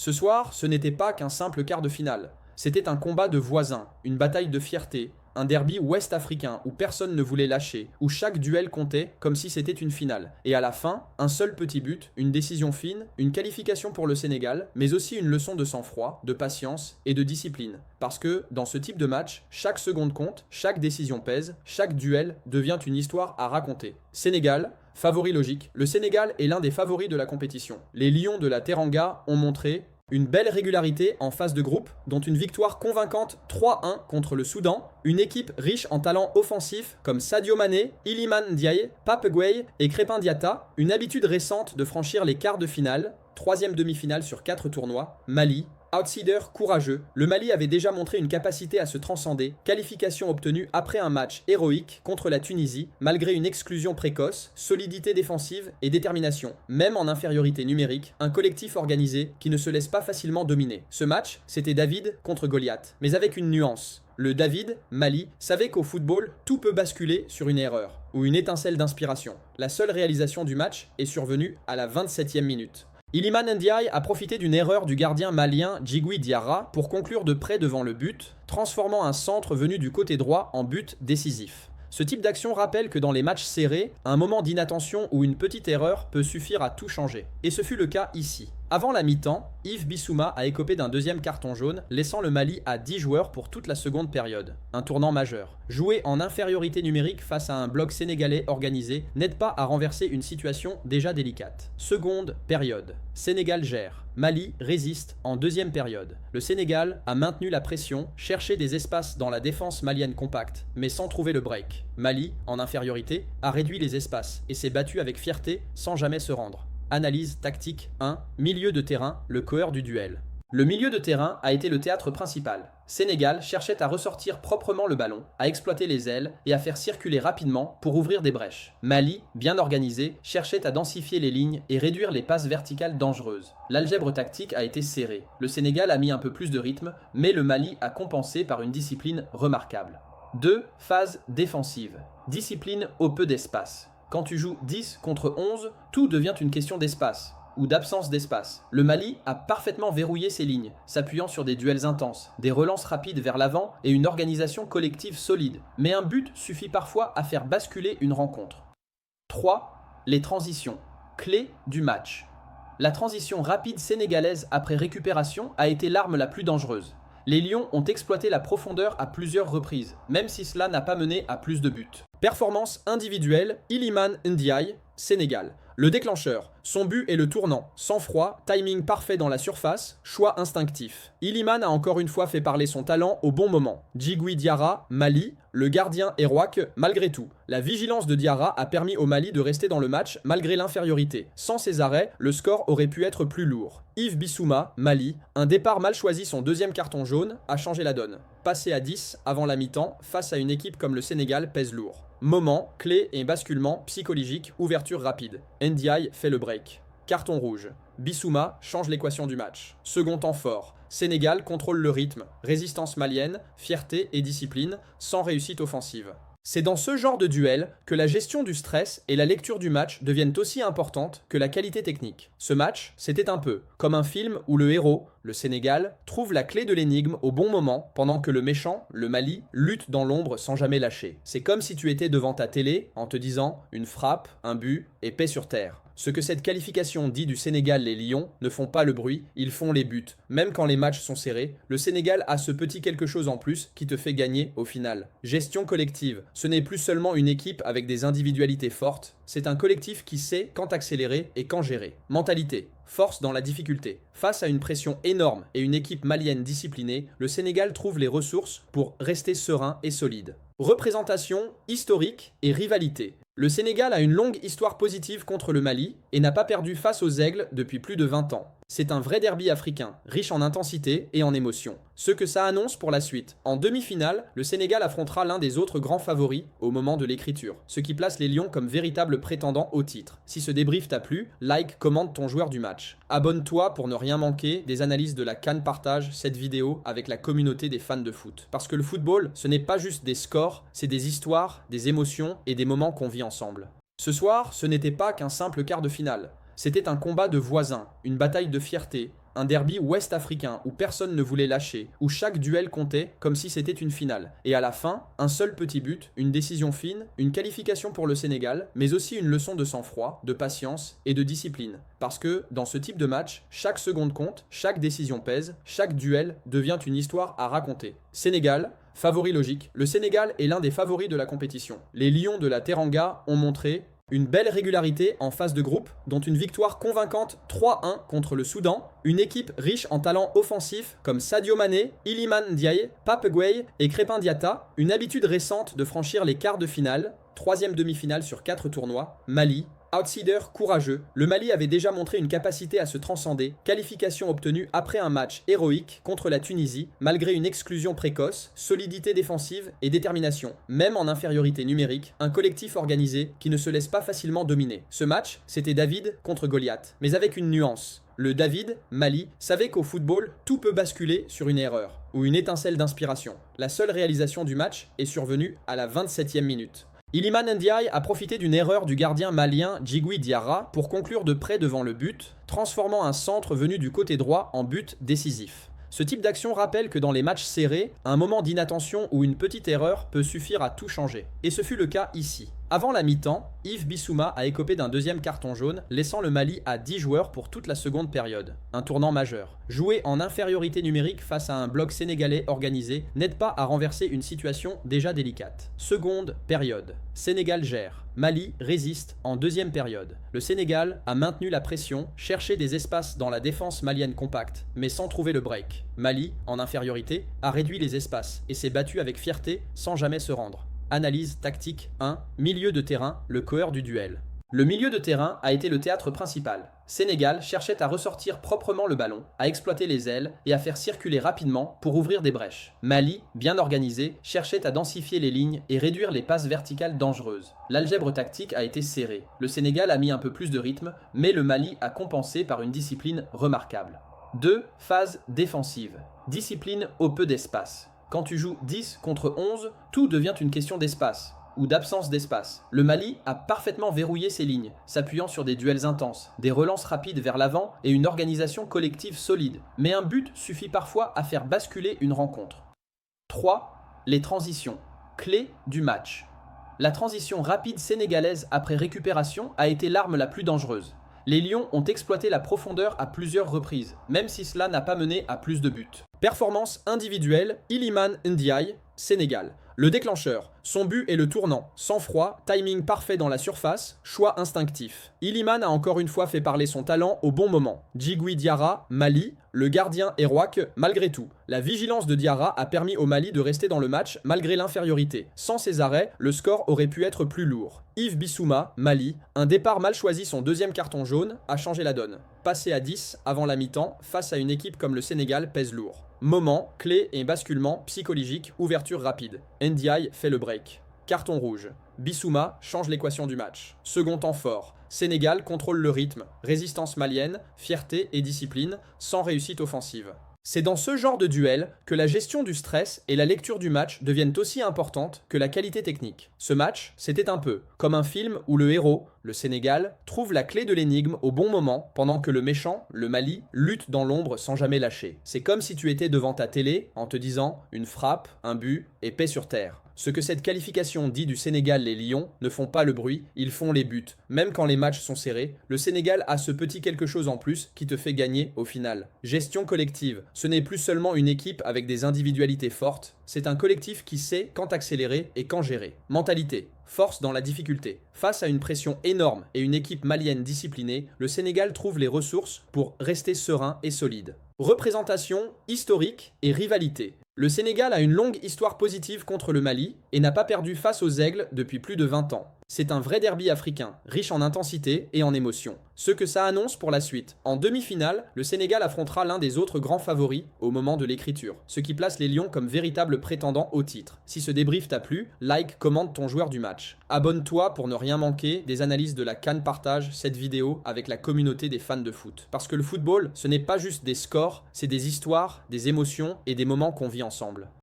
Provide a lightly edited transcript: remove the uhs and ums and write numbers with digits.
Ce soir, ce n'était pas qu'un simple quart de finale. C'était un combat de voisins, une bataille de fierté, un derby ouest-africain où personne ne voulait lâcher, où chaque duel comptait comme si c'était une finale. Et à la fin, un seul petit but, une décision fine, une qualification pour le Sénégal, mais aussi une leçon de sang-froid, de patience et de discipline. Parce que, dans ce type de match, chaque seconde compte, chaque décision pèse, chaque duel devient une histoire à raconter. Sénégal, favori logique. Le Sénégal est l'un des favoris de la compétition. Les Lions de la Teranga ont montré une belle régularité en phase de groupe, dont une victoire convaincante 3-1 contre le Soudan, une équipe riche en talents offensifs comme Sadio Mané, Iliman Ndiaye, Pape Gueye et Crépin Diatta, une habitude récente de franchir les quarts de finale, troisième demi-finale sur 4 tournois, Mali, outsider courageux, le Mali avait déjà montré une capacité à se transcender, qualification obtenue après un match héroïque contre la Tunisie, malgré une exclusion précoce, solidité défensive et détermination. Même en infériorité numérique, un collectif organisé qui ne se laisse pas facilement dominer. Ce match, c'était David contre Goliath, mais avec une nuance. Le David, Mali, savait qu'au football, tout peut basculer sur une erreur, ou une étincelle d'inspiration. La seule réalisation du match est survenue à la 27e minute. Iliman Ndiaye a profité d'une erreur du gardien malien Djigui Diarra pour conclure de près devant le but, transformant un centre venu du côté droit en but décisif. Ce type d'action rappelle que dans les matchs serrés, un moment d'inattention ou une petite erreur peut suffire à tout changer. Et ce fut le cas ici. Avant la mi-temps, Yves Bissouma a écopé d'un deuxième carton jaune, laissant le Mali à 10 joueurs pour toute la seconde période. Un tournant majeur. Jouer en infériorité numérique face à un bloc sénégalais organisé n'aide pas à renverser une situation déjà délicate. Seconde période. Sénégal gère. Mali résiste en deuxième période. Le Sénégal a maintenu la pression, cherché des espaces dans la défense malienne compacte, mais sans trouver le break. Mali, en infériorité, a réduit les espaces et s'est battu avec fierté sans jamais se rendre. Analyse tactique 1. Milieu de terrain, le coeur du duel. Le milieu de terrain a été le théâtre principal. Sénégal cherchait à ressortir proprement le ballon, à exploiter les ailes et à faire circuler rapidement pour ouvrir des brèches. Mali, bien organisé, cherchait à densifier les lignes et réduire les passes verticales dangereuses. L'algèbre tactique a été serrée. Le Sénégal a mis un peu plus de rythme, mais le Mali a compensé par une discipline remarquable. 2. Phase défensive. Discipline au peu d'espace. Quand tu joues 10 contre 11, tout devient une question d'espace, ou d'absence d'espace. Le Mali a parfaitement verrouillé ses lignes, s'appuyant sur des duels intenses, des relances rapides vers l'avant et une organisation collective solide. Mais un but suffit parfois à faire basculer une rencontre. 3. Les transitions. Clé du match. La transition rapide sénégalaise après récupération a été l'arme la plus dangereuse. Les Lions ont exploité la profondeur à plusieurs reprises, même si cela n'a pas mené à plus de buts. Performance individuelle, Iliman Ndiaye, Sénégal. Le déclencheur, son but est le tournant, sang-froid, timing parfait dans la surface, choix instinctif. Iliman a encore une fois fait parler son talent au bon moment. Djigui Diarra, Mali, le gardien Erouak, malgré tout. La vigilance de Diarra a permis au Mali de rester dans le match malgré l'infériorité. Sans ces arrêts, le score aurait pu être plus lourd. Yves Bissouma, Mali, un départ mal choisi, son deuxième carton jaune, a changé la donne. Passer à 10 avant la mi-temps face à une équipe comme le Sénégal pèse lourd. Moment, clé et basculement psychologique, ouverture rapide. Ndiaye fait le break. Carton rouge. Bissouma change l'équation du match. Second temps fort. Sénégal contrôle le rythme. Résistance malienne, fierté et discipline, sans réussite offensive. C'est dans ce genre de duel que la gestion du stress et la lecture du match deviennent aussi importantes que la qualité technique. Ce match, c'était un peu comme un film où le héros, le Sénégal, trouve la clé de l'énigme au bon moment pendant que le méchant, le Mali, lutte dans l'ombre sans jamais lâcher. C'est comme si tu étais devant ta télé en te disant une frappe, un but et paix sur terre. Ce que cette qualification dit du Sénégal, les Lions ne font pas le bruit, ils font les buts. Même quand les matchs sont serrés, le Sénégal a ce petit quelque chose en plus qui te fait gagner au final. Gestion collective, ce n'est plus seulement une équipe avec des individualités fortes, c'est un collectif qui sait quand accélérer et quand gérer. Mentalité, force dans la difficulté. Face à une pression énorme et une équipe malienne disciplinée, le Sénégal trouve les ressources pour rester serein et solide. Représentation, historique et rivalité. Le Sénégal a une longue histoire positive contre le Mali et n'a pas perdu face aux Aigles depuis plus de 20 ans. C'est un vrai derby africain, riche en intensité et en émotion. Ce que ça annonce pour la suite. En demi-finale, le Sénégal affrontera l'un des autres grands favoris au moment de l'écriture, ce qui place les Lions comme véritables prétendants au titre. Si ce débrief t'a plu, like, commente ton joueur du match. Abonne-toi pour ne rien manquer des analyses de la CAN. Partage cette vidéo avec la communauté des fans de foot. Parce que le football, ce n'est pas juste des scores, c'est des histoires, des émotions et des moments qu'on vit ensemble. Ce soir, ce n'était pas qu'un simple quart de finale. C'était un combat de voisins, une bataille de fierté, un derby ouest-africain où personne ne voulait lâcher, où chaque duel comptait comme si c'était une finale. Et à la fin, un seul petit but, une décision fine, une qualification pour le Sénégal, mais aussi une leçon de sang-froid, de patience et de discipline. Parce que, dans ce type de match, chaque seconde compte, chaque décision pèse, chaque duel devient une histoire à raconter. Sénégal, favori logique. Le Sénégal est l'un des favoris de la compétition. Les Lions de la Teranga ont montré une belle régularité en phase de groupe, dont une victoire convaincante 3-1 contre le Soudan, une équipe riche en talents offensifs comme Sadio Mané, Iliman Ndiaye, Pape Gueye et Crépin Diatta, une habitude récente de franchir les quarts de finale, 3e demi-finale sur 4 tournois, Mali, outsider courageux, le Mali avait déjà montré une capacité à se transcender, qualification obtenue après un match héroïque contre la Tunisie, malgré une exclusion précoce, solidité défensive et détermination. Même en infériorité numérique, un collectif organisé qui ne se laisse pas facilement dominer. Ce match, c'était David contre Goliath, mais avec une nuance. Le David, Mali, savait qu'au football, tout peut basculer sur une erreur, ou une étincelle d'inspiration. La seule réalisation du match est survenue à la 27e minute. Iliman Ndiaye a profité d'une erreur du gardien malien Djigui Diarra pour conclure de près devant le but, transformant un centre venu du côté droit en but décisif. Ce type d'action rappelle que dans les matchs serrés, un moment d'inattention ou une petite erreur peut suffire à tout changer. Et ce fut le cas ici. Avant la mi-temps, Yves Bissouma a écopé d'un deuxième carton jaune, laissant le Mali à 10 joueurs pour toute la seconde période. Un tournant majeur. Jouer en infériorité numérique face à un bloc sénégalais organisé n'aide pas à renverser une situation déjà délicate. Seconde période. Sénégal gère. Mali résiste en deuxième période. Le Sénégal a maintenu la pression, cherché des espaces dans la défense malienne compacte, mais sans trouver le break. Mali, en infériorité, a réduit les espaces et s'est battu avec fierté sans jamais se rendre. Analyse tactique 1. Milieu de terrain, le coeur du duel. Le milieu de terrain a été le théâtre principal. Sénégal cherchait à ressortir proprement le ballon, à exploiter les ailes et à faire circuler rapidement pour ouvrir des brèches. Mali, bien organisé, cherchait à densifier les lignes et réduire les passes verticales dangereuses. L'algèbre tactique a été serrée. Le Sénégal a mis un peu plus de rythme, mais le Mali a compensé par une discipline remarquable. 2. Phase défensive. Discipline au peu d'espace. Quand tu joues 10 contre 11, tout devient une question d'espace, ou d'absence d'espace. Le Mali a parfaitement verrouillé ses lignes, s'appuyant sur des duels intenses, des relances rapides vers l'avant et une organisation collective solide. Mais un but suffit parfois à faire basculer une rencontre. 3. Les transitions. Clé du match. La transition rapide sénégalaise après récupération a été l'arme la plus dangereuse. Les Lions ont exploité la profondeur à plusieurs reprises, même si cela n'a pas mené à plus de buts. Performance individuelle, Iliman Ndiaye, Sénégal. Le déclencheur, son but est le tournant, sang-froid, timing parfait dans la surface, choix instinctif. Iliman a encore une fois fait parler son talent au bon moment. Djigui Diarra, Mali, le gardien Erouak, malgré tout. La vigilance de Diarra a permis au Mali de rester dans le match malgré l'infériorité. Sans ces arrêts, le score aurait pu être plus lourd. Yves Bissouma, Mali, un départ mal choisi, son deuxième carton jaune, a changé la donne. Passer à 10 avant la mi-temps face à une équipe comme le Sénégal pèse lourd. Moment, clé et basculement psychologique, ouverture rapide. Ndiaye fait le break. Carton rouge. Bissouma change l'équation du match. Second temps fort. Sénégal contrôle le rythme. Résistance malienne, fierté et discipline, sans réussite offensive. C'est dans ce genre de duel que la gestion du stress et la lecture du match deviennent aussi importantes que la qualité technique. Ce match, c'était un peu comme un film où le héros, le Sénégal, trouve la clé de l'énigme au bon moment pendant que le méchant, le Mali, lutte dans l'ombre sans jamais lâcher. C'est comme si tu étais devant ta télé en te disant une frappe, un but et paix sur terre. Ce que cette qualification dit du Sénégal, les Lions ne font pas le bruit, ils font les buts. Même quand les matchs sont serrés, le Sénégal a ce petit quelque chose en plus qui te fait gagner au final. Gestion collective, ce n'est plus seulement une équipe avec des individualités fortes, c'est un collectif qui sait quand accélérer et quand gérer. Mentalité, force dans la difficulté. Face à une pression énorme et une équipe malienne disciplinée, le Sénégal trouve les ressources pour rester serein et solide. Représentation, historique et rivalité. Le Sénégal a une longue histoire positive contre le Mali et n'a pas perdu face aux Aigles depuis plus de 20 ans. C'est un vrai derby africain, riche en intensité et en émotion. Ce que ça annonce pour la suite. En demi-finale, le Sénégal affrontera l'un des autres grands favoris au moment de l'écriture, ce qui place les Lions comme véritables prétendants au titre. Si ce débrief t'a plu, like, commente ton joueur du match. Abonne-toi pour ne rien manquer des analyses de la CAN. Partage cette vidéo avec la communauté des fans de foot. Parce que le football, ce n'est pas juste des scores, c'est des histoires, des émotions et des moments qu'on vit ensemble.